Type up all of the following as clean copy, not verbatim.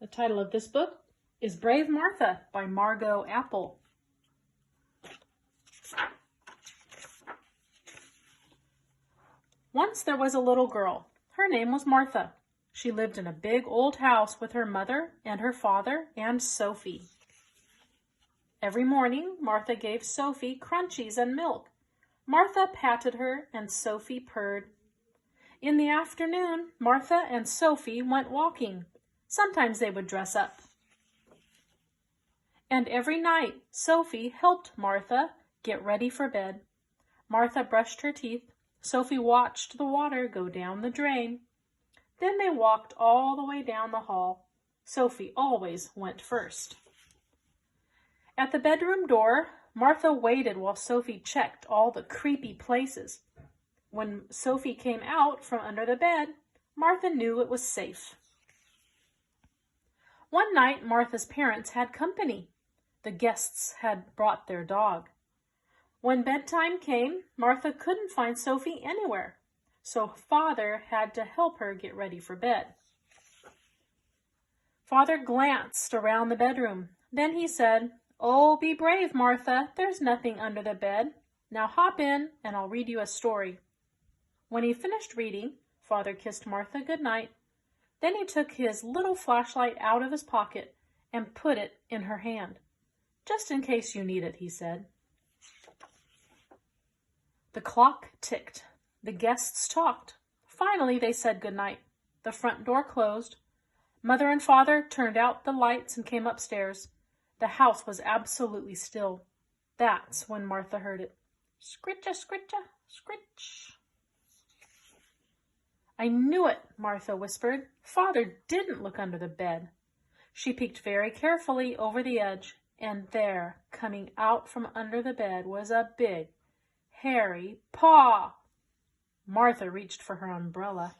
The title of this book is Brave Martha by Margot Apple. Once there was a little girl. Her name was Martha. She lived in a big old house with her mother and her father and Sophie. Every morning, Martha gave Sophie crunchies and milk. Martha patted her and Sophie purred. In the afternoon, Martha and Sophie went walking. Sometimes they would dress up. And every night, Sophie helped Martha get ready for bed. Martha brushed her teeth. Sophie watched the water go down the drain. Then they walked all the way down the hall. Sophie always went first. At the bedroom door, Martha waited while Sophie checked all the creepy places. When Sophie came out from under the bed, Martha knew it was safe. One night, Martha's parents had company. The guests had brought their dog. When bedtime came, Martha couldn't find Sophie anywhere, so Father had to help her get ready for bed. Father glanced around the bedroom. Then he said, "Oh, be brave, Martha. There's nothing under the bed. Now hop in, and I'll read you a story." When he finished reading, Father kissed Martha good night. Then he took his little flashlight out of his pocket and put it in her hand. "Just in case you need it," he said. The clock ticked. The guests talked. Finally, they said good night. The front door closed. Mother and Father turned out the lights and came upstairs. The house was absolutely still. That's when Martha heard it. Scritcha, scritcha, scritch. "I knew it," Martha whispered. "Father didn't look under the bed." She peeked very carefully over the edge, and there, coming out from under the bed, was a big, hairy paw. Martha reached for her umbrella.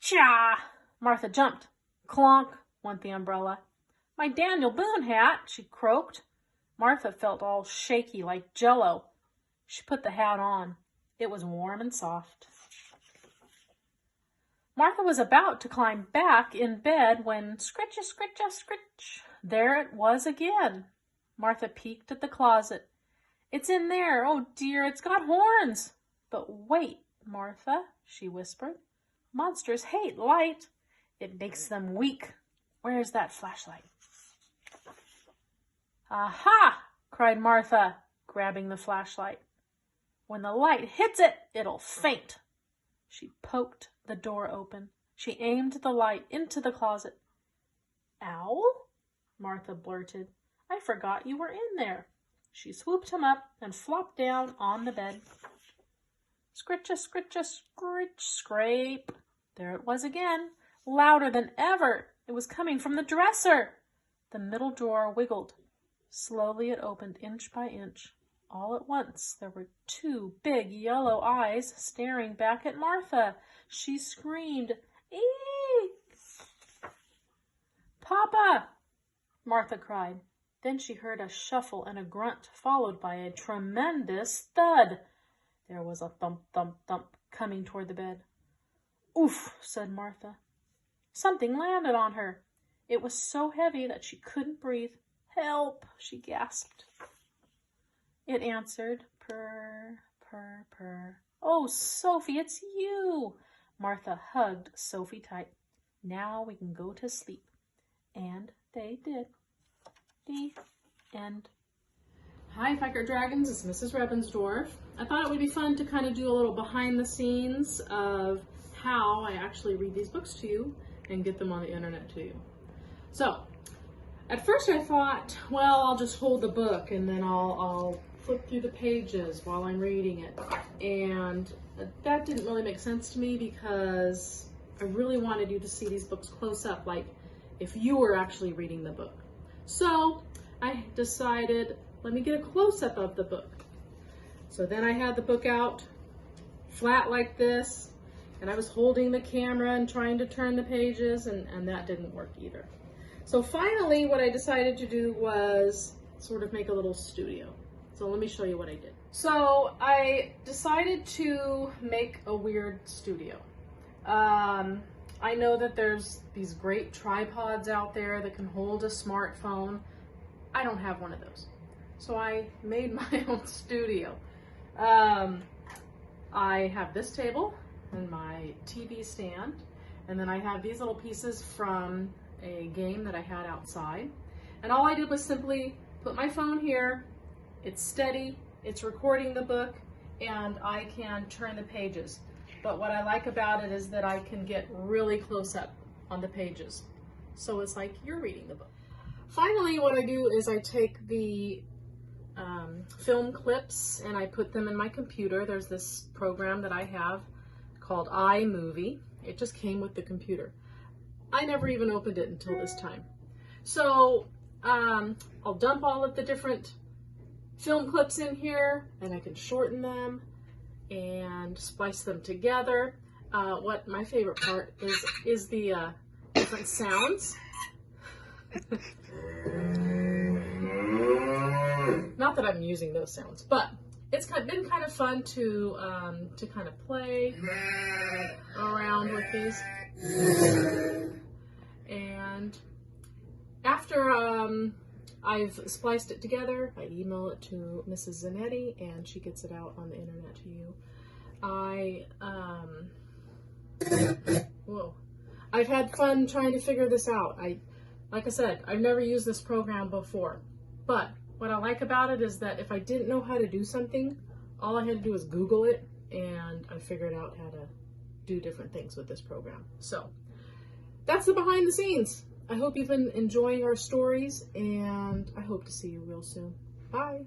Cha! Martha jumped. Clonk went the umbrella. "My Daniel Boone hat," she croaked. Martha felt all shaky like Jell-O. She put the hat on. It was warm and soft. Martha was about to climb back in bed when scritcha, scritcha, scritch. There it was again. Martha peeked at the closet. "It's in there. Oh dear, it's got horns." "But wait, Martha," she whispered. "Monsters hate light. It makes them weak. Where's that flashlight?" "Aha!" cried Martha, grabbing the flashlight. "When the light hits it, it'll faint." She poked the door open. She aimed the light into the closet. "Owl?" Martha blurted. "I forgot you were in there." She swooped him up and flopped down on the bed. Scritcha, scritcha, scritch, scrape. There it was again, louder than ever. It was coming from the dresser. The middle drawer wiggled. Slowly it opened inch by inch. All at once, there were two big yellow eyes staring back at Martha. She screamed, "Eee!" "Papa!" Martha cried. Then she heard a shuffle and a grunt, followed by a tremendous thud. There was a thump, thump, thump coming toward the bed. "Oof," said Martha. Something landed on her. It was so heavy that she couldn't breathe. "Help," she gasped. It answered, purr, purr, purr. "Oh, Sophie, it's you." Martha hugged Sophie tight. "Now we can go to sleep." And they did. The end. Hi, Fiker Dragons. It's Mrs. Rebensdorf. I thought it would be fun to kind of do a little behind the scenes of how I actually read these books to you and get them on the internet to you. So, at first I thought, well, I'll just hold the book and then I'll flip through the pages while I'm reading it. And that didn't really make sense to me because I really wanted you to see these books close up, like if you were actually reading the book. So I decided, let me get a close-up of the book. So then I had the book out flat like this, and I was holding the camera and trying to turn the pages, and that didn't work either. So finally, what I decided to do was sort of make a little studio. So let me show you what I did. So I decided to make a weird studio. I know that there's these great tripods out there that can hold a smartphone. I don't have one of those. So I made my own studio. I have this table and my TV stand, and then I have these little pieces from a game that I had outside. And all I did was simply put my phone here, it's steady, it's recording the book, and I can turn the pages. But what I like about it is that I can get really close up on the pages. So it's like you're reading the book. Finally, what I do is I take the film clips and I put them in my computer. There's this program that I have called iMovie. It just came with the computer. I never even opened it until this time. So I'll dump all of the different film clips in here, and I can shorten them and splice them together. What my favorite part is the different sounds. Not that I'm using those sounds, but it's been kind of fun to kind of play around with these. And after I've spliced it together, I email it to Mrs. Zanetti, and she gets it out on the internet to you. I've had fun trying to figure this out. Like I said, I've never used this program before, but what I like about it is that if I didn't know how to do something, all I had to do was Google it, and I figured out how to do different things with this program. So that's the behind the scenes. I hope you've been enjoying our stories, and I hope to see you real soon. Bye.